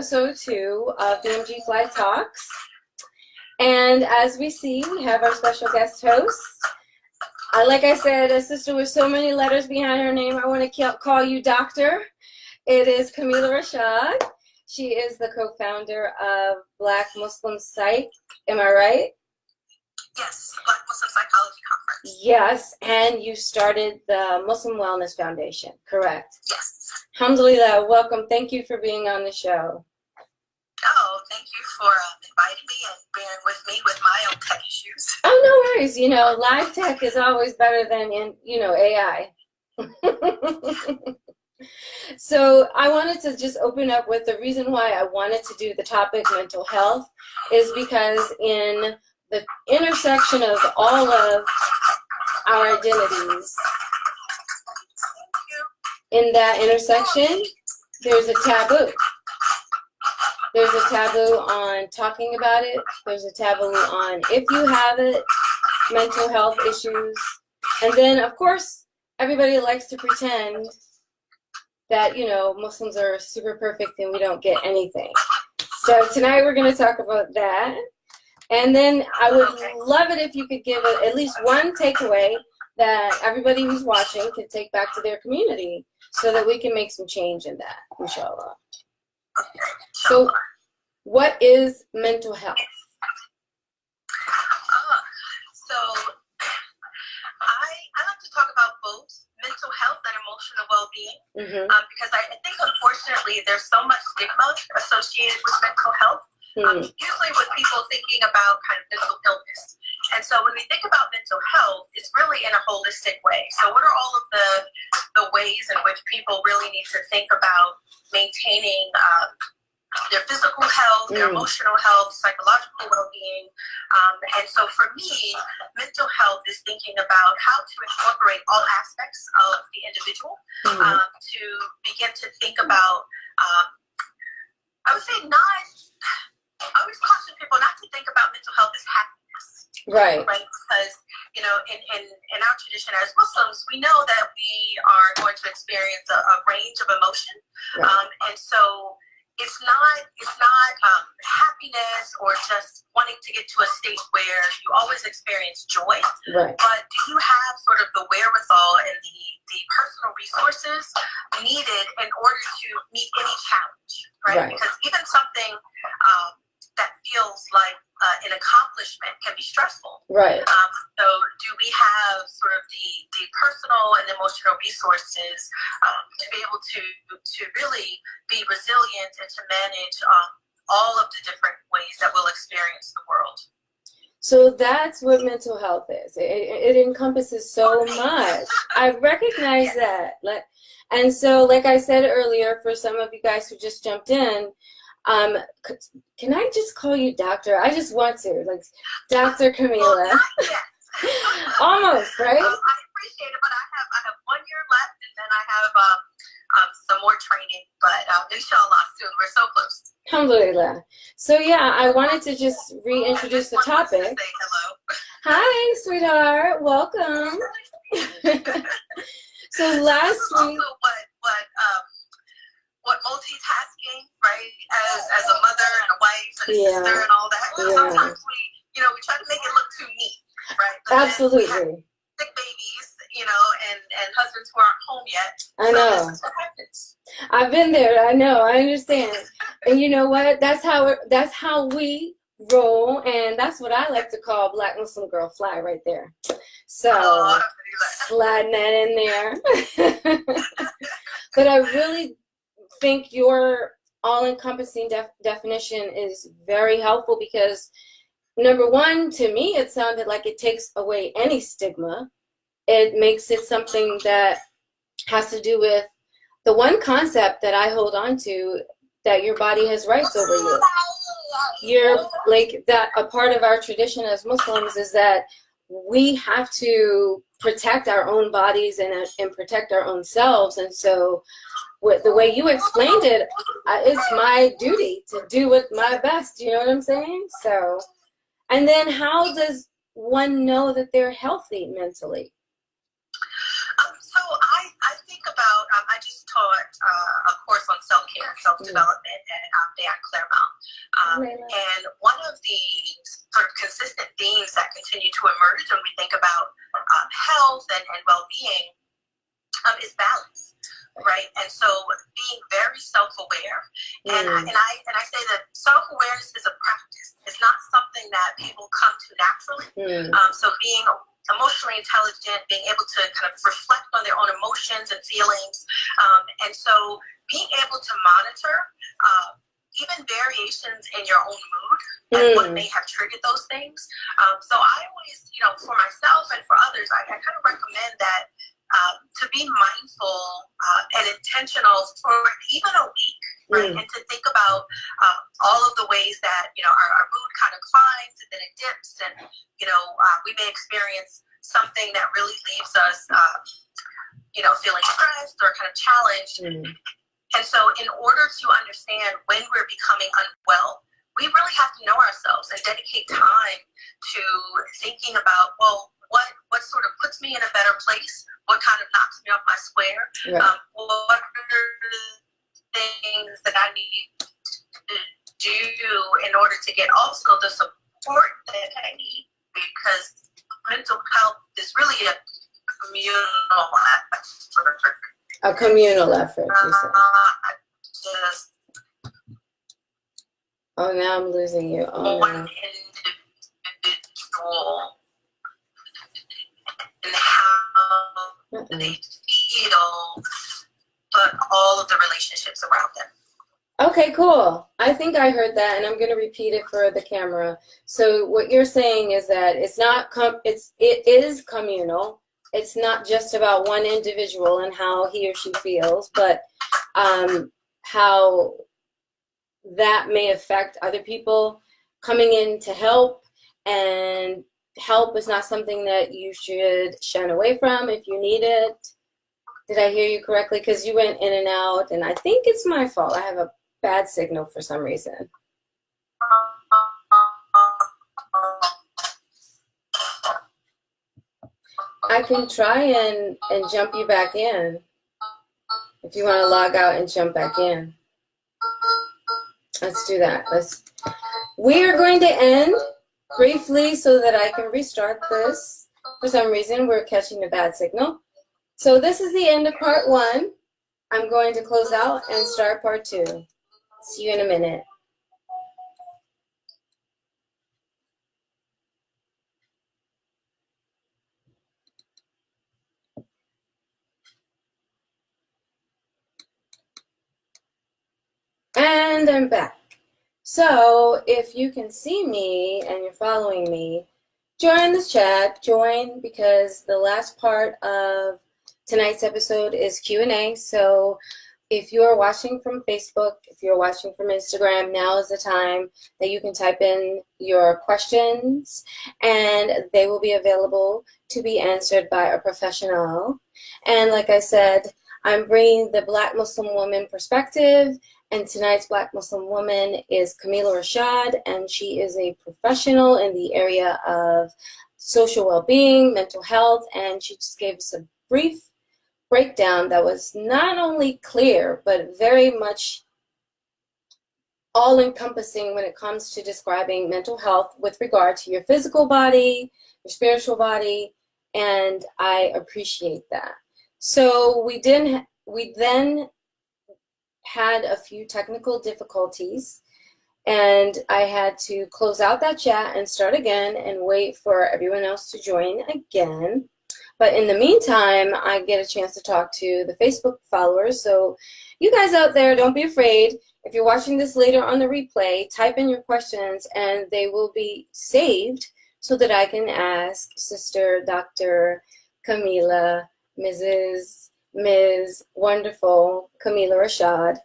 Episode 2 of BMGFly Talks. And as we see, we have our special guest host. Like I said, a sister with so many letters behind her name, I want to call you Doctor. It is Kameelah Rashad. She is the co-founder of Black Muslim Psych. Am I right? Yes, Black Muslim Psychology Conference. Yes, and you started the Muslim Wellness Foundation, correct? Yes. Alhamdulillah, welcome. Thank you for being on the show. Oh, thank you for inviting me and bearing with me with my own tech issues. Oh, no worries. You know, live tech is always better than, AI. So I wanted to just open up with the reason why I wanted to do the topic mental health is because in the intersection of all of our identities, in that intersection, there's a taboo. There's a taboo on talking about it. There's a taboo on if you have it, mental health issues. And then, of course, everybody likes to pretend that, Muslims are super perfect and we don't get anything. So tonight we're going to talk about that. And then I would love it if you could give at least one takeaway that everybody who's watching can take back to their community so that we can make some change in that, inshallah. So what is mental health? So I like to talk about both mental health and emotional well-being because I think unfortunately there's so much stigma associated with mental health, usually with people thinking about kind of mental illness. And so when we think about mental health, it's really in a holistic way. So what are all of the ways in which people really need to think about maintaining their physical health, their emotional health, psychological well-being. And so for me, mental health is thinking about how to incorporate all aspects of the individual to begin to think about, I would say I always caution people not to think about mental health as happiness. Right. Because, in our tradition as Muslims, we know that we are going to experience a range of emotion. Right. And so it's not happiness or just wanting to get to a state where you always experience joy. Right. But do you have sort of the wherewithal and the personal resources needed in order to meet any challenge, right? Because even something that feels like an accomplishment can be stressful. Right. So do we have sort of the personal and emotional resources to be able to really be resilient and to manage all of the different ways that we'll experience the world? So that's what mental health is. It encompasses so much. I recognize that. And so, like I said earlier, for some of you guys who just jumped in, can I just call you Doctor? I just want to, like Dr. Kameelah. Well, Almost, right? I appreciate it, but I have 1 year left, and then I have some more training. But inshallah, soon. We're so close. Alhamdulillah. So yeah, I wanted to just reintroduce the topic. Say hello. Hi, sweetheart. Welcome. So last week. What multitasking, right? As a mother and a wife and a sister and all that. Sometimes we try to make it look too neat, right? But absolutely. Then we have sick babies, and husbands who aren't home yet. I know. This is what happens. I've been there. I know. I understand. And you know what? That's how we roll, and that's what I like to call Black Muslim Girl Fly right there. So sliding that in there. But I really think your all-encompassing definition is very helpful because, number one, to me, it sounded like it takes away any stigma. It makes it something that has to do with the one concept that I hold on to, that your body has rights over you. You're like that. A part of our tradition as Muslims is that we have to protect our own bodies and protect our own selves. And so with the way you explained it, it's my duty to do it my best. You know what I'm saying? So, and then how does one know that they're healthy mentally? So I think about, I just taught a course on self-care and self-development at Claremont. And one of the sort of consistent themes that continue to emerge when we think about health and well-being is balance. Right, and so being very self-aware, and I say that self-awareness is a practice. It's not something that people come to naturally. So being emotionally intelligent, being able to kind of reflect on their own emotions and feelings, and so being able to monitor even variations in your own mood and what may have triggered those things. So I always, for myself and for others, I kind of recommend that. To be mindful and intentional for even a week, right? And to think about all of the ways that, our mood kind of climbs and then it dips, and, we may experience something that really leaves us, feeling stressed or kind of challenged. And so in order to understand when we're becoming unwell, we really have to know ourselves and dedicate time to thinking about, well, what sort of puts me in a better place? What kind of knocks me off my square? Right. What are the things that I need to do in order to get also the support that I need? Because mental health is really a communal effort. A communal effort, you said. Oh, now I'm losing you. Oh, one no. individual and how they feel, but all of the relationships around them. Okay, cool. I think I heard that, and I'm going to repeat it for the camera. So what you're saying is that it's not it is communal. It's not just about one individual and how he or she feels, but how that may affect other people coming in to help, and help is not something that you should shun away from if you need it. Did I hear you correctly? Because you went in and out, and I think it's my fault. I have a bad signal for some reason. I can try and jump you back in if you want to log out and jump back in. Let's do that. We are going to end briefly so that I can restart this. For some reason, we're catching a bad signal. So this is the end of part 1. I'm going to close out and start part 2. See you in a minute. And I'm back. So if you can see me and you're following me, join the chat. Join, because the last part of tonight's episode is Q&A. So if you are watching from Facebook, if you're watching from Instagram, now is the time that you can type in your questions, and they will be available to be answered by a professional. And like I said, I'm bringing the Black Muslim woman perspective, and tonight's Black Muslim woman is Kameelah Rashad, and she is a professional in the area of social well-being, mental health, and she just gave us a brief breakdown that was not only clear, but very much all-encompassing when it comes to describing mental health with regard to your physical body, your spiritual body, and I appreciate that. So we then had a few technical difficulties, and I had to close out that chat and start again and wait for everyone else to join again. But in the meantime, I get a chance to talk to the Facebook followers. So you guys out there, don't be afraid. If you're watching this later on the replay, type in your questions and they will be saved so that I can ask Sister Dr. Kameelah, Ms. Wonderful Kameelah Rashad.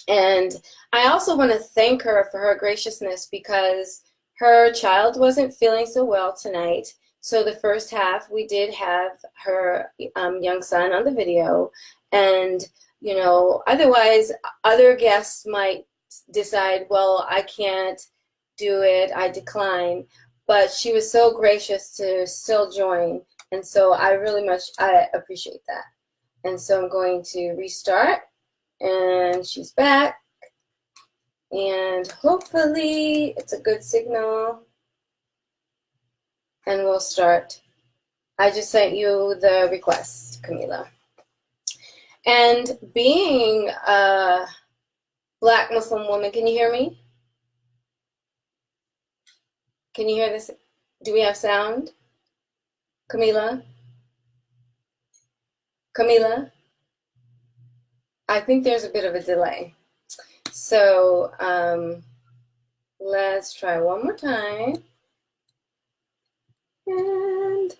And I also want to thank her for her graciousness, because her child wasn't feeling so well tonight. So the first half, we did have her young son on the video. And, you know, otherwise, other guests might decide, well, I can't do it, I decline. But she was so gracious to still join. And so I appreciate that. And so I'm going to restart, and she's back. And hopefully it's a good signal. And we'll start. I just sent you the request, Kameelah. And being a Black Muslim woman, can you hear me? Can you hear this? Do we have sound? Kameelah? Kameelah? I think there's a bit of a delay. So let's try one more time. And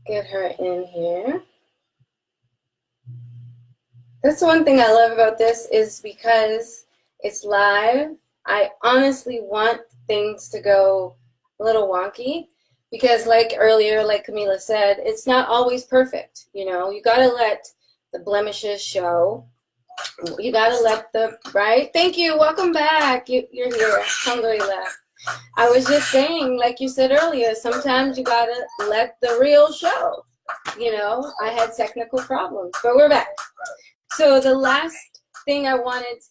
get her in here. That's the one thing I love about this, is because it's live. I honestly want things to go a little wonky, because like earlier, like Kameelah said, it's not always perfect. You know, you got to let the blemishes show. You got to let the, right? Thank you. Welcome back. You're here. Alhamdulillah. I was just saying, like you said earlier, sometimes you got to let the real show. You know, I had technical problems, but we're back. So the last thing I wanted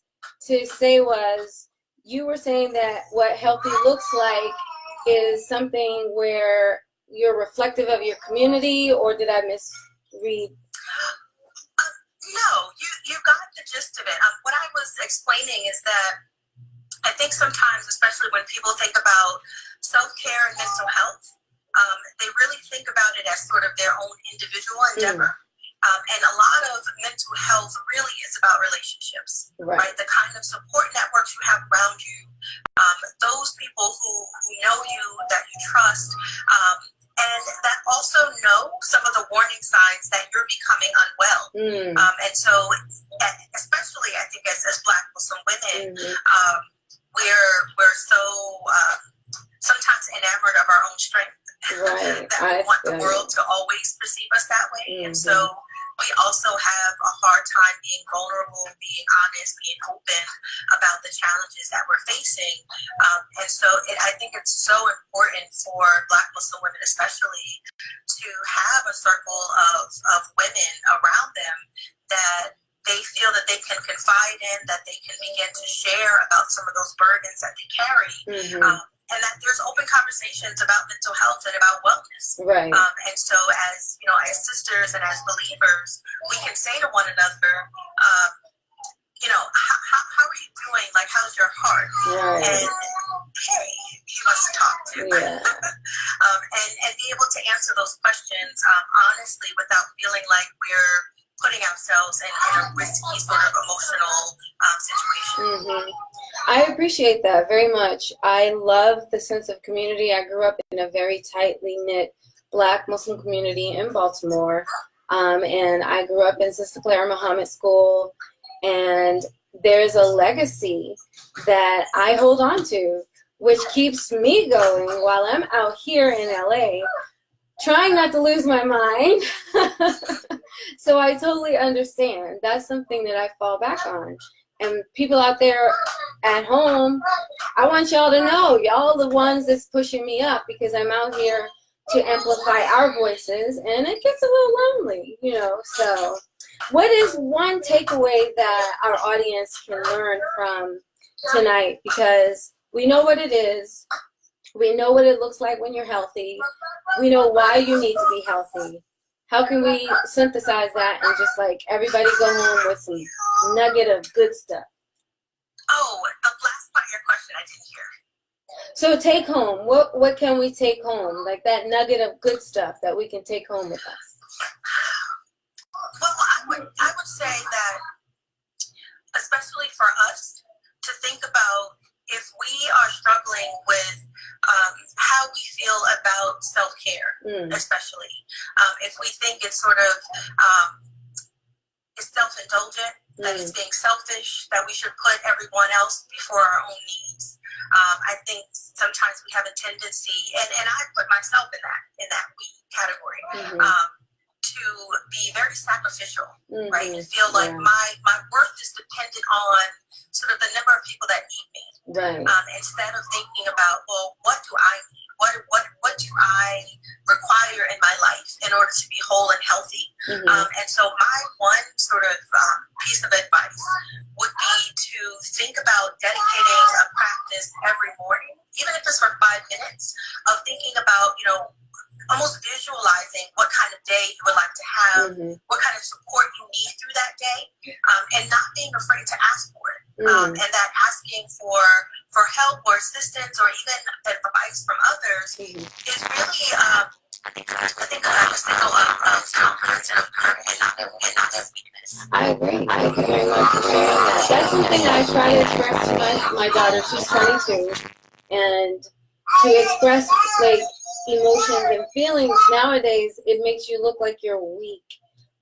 to say was, you were saying that what healthy looks like is something where you're reflective of your community, or did I misread? No, you got the gist of it. What I was explaining is that I think sometimes, especially when people think about self-care and mental health, they really think about it as sort of their own individual endeavor. And a lot of mental health really is about relationships, right? The kind of support networks you have around you, those people who know you, that you trust, and that also know some of the warning signs that you're becoming unwell. And so, especially I think as Black Muslim women, we're so sometimes enamored of our own strength, that we want the world to always perceive us that way. And so we also have a hard time being vulnerable, being honest, being open about the challenges that we're facing. And so I think it's so important for Black Muslim women especially to have a circle of women around them that they feel that they can confide in, that they can begin to share about some of those burdens that they carry. And that there's open conversations about mental health and about wellness. And so as, you know, as sisters and as believers, we can say to one another, you know, how are you doing? Like, how's your heart? And hey, you must talk to. And be able to answer those questions honestly, without feeling like we're putting ourselves in a risky sort of emotional situation. I appreciate that very much. I love the sense of community. I grew up in a very tightly knit Black Muslim community in Baltimore. And I grew up in Sister Clara Muhammad School. And there's a legacy that I hold on to, which keeps me going while I'm out here in LA, trying not to lose my mind. So I totally understand. That's something that I fall back on. And people out there at home, I want y'all to know, y'all the ones that's pushing me up, because I'm out here to amplify our voices, and it gets a little lonely, you know. So what is one takeaway that our audience can learn from tonight? Because we know what it is. We know what it looks like when you're healthy. We know why you need to be healthy. How can we synthesize that and just like everybody go home with some nugget of good stuff? Oh, the last part of your question I didn't hear. So take home. What can we take home? Like that nugget of good stuff that we can take home with us. Well, I would say that, especially for us, to think about if we are struggling with how we feel about self-care, especially if we think it's sort of it's self-indulgent, that it's being selfish, that we should put everyone else before our own needs. I think sometimes we have a tendency, and I put myself in that we category, to be very sacrificial, right? And feel like my worth is dependent on sort of the number of people that need me. Instead of thinking about, well, what do I need? What do I require player in my life in order to be whole and healthy. And so my one sort of piece of advice would be to think about dedicating a practice every morning, even if it's for 5 minutes, of thinking about, you know, almost visualizing what kind of day you would like to have, what kind of support you need through that day, and not being afraid to ask for it. And that asking for help or assistance or even advice from others is really, I think, a signal of confidence and of courage and not weakness. I agree. Thank you very much for sharing that. That's something I try to express to my daughter. She's 22. And to express, like, emotions and feelings nowadays, it makes you look like you're weak.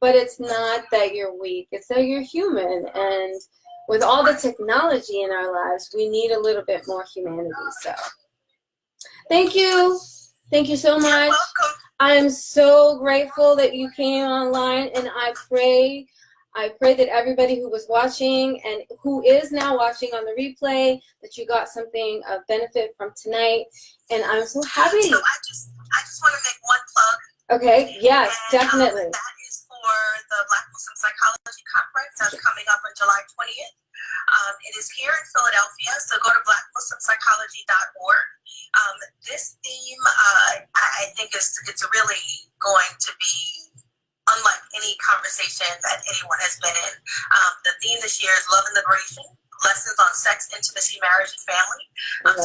But it's not that you're weak. It's that you're human. And with all the technology in our lives, we need a little bit more humanity. So thank you. Thank you so much. I am so grateful that you came online, and I pray that everybody who was watching and who is now watching on the replay, that you got something of benefit from tonight. And I'm so happy. So I just want to make one plug. Okay, yes, definitely. That is for the Black Muslim Psychology Conference that's coming up on July 20th. It is here in Philadelphia, so go to blackmuslimpsychology.org. This theme, I think, it's really going to be unlike any conversation that anyone has been in. The theme this year is Love and Liberation, Lessons on Sex, Intimacy, Marriage, and Family.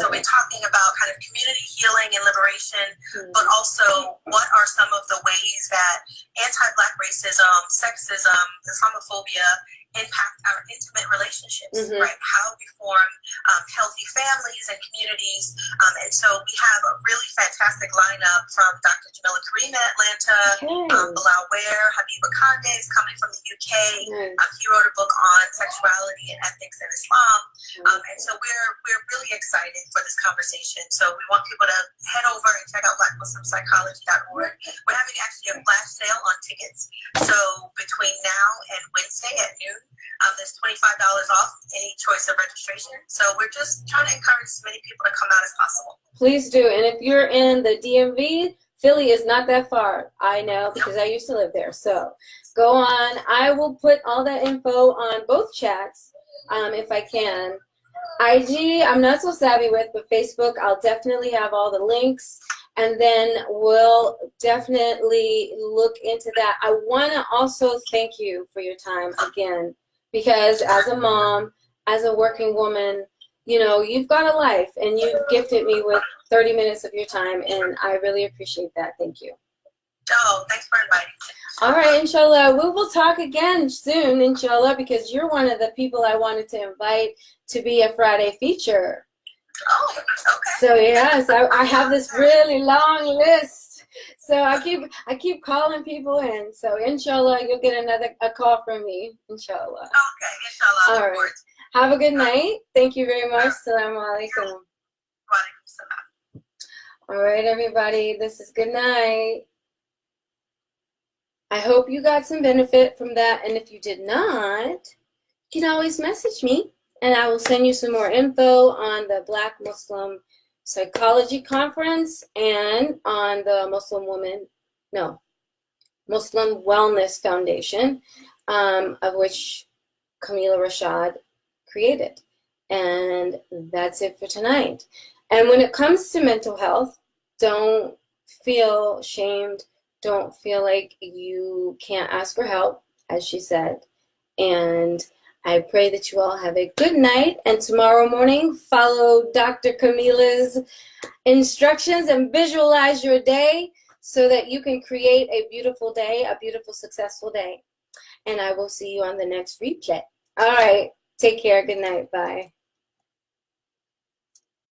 So we're talking about kind of community healing and liberation, but also what are some of the ways that anti-Black racism, sexism, Islamophobia impact our intimate relationships, right? How we form healthy families and communities. And so we have a really fantastic lineup from Dr. Kameelah Rashad in Atlanta, Bilal Ware, Habiba Kande is coming from the UK. He wrote a book on sexuality and ethics in Islam. And so we're really excited for this conversation. So we want people to head over and check out blackmuslimpsychology.org. We're having actually a flash sale on tickets. So between now and Wednesday at noon, there's $25 off any choice of registration. So we're just trying to encourage as many people to come out as possible. Please do. And if you're in the DMV, Philly is not that far. I know, because I used to live there. So go on. I will put all that info on both chats if I can. IG, I'm not so savvy with, but Facebook, I'll definitely have all the links. And then we'll definitely look into that. I want to also thank you for your time again, because as a mom, as a working woman, you know, you've got a life, and you've gifted me with 30 minutes of your time, and I really appreciate that. Thank you. Oh, thanks for inviting me. All right, inshallah. We will talk again soon, inshallah, because you're one of the people I wanted to invite to be a Friday feature. Oh, okay. So yes, I have this really long list. So I keep calling people in. So inshallah, you'll get a call from me. Inshallah. Okay, inshallah. All right. Have a good night. Thank you very much. Assalamu alaikum. All right, everybody. This is good night. I hope you got some benefit from that. And if you did not, you can always message me, and I will send you some more info on the Black Muslim Psychology Conference and on the Muslim Wellness Foundation, of which Kameelah Rashad created. And that's it for tonight. And when it comes to mental health, don't feel shamed. Don't feel like you can't ask for help, as she said. And I pray that you all have a good night. And tomorrow morning, follow Dr. Kameelah's instructions and visualize your day so that you can create a beautiful day, a beautiful, successful day. And I will see you on the next replay. All right. Take care. Good night. Bye.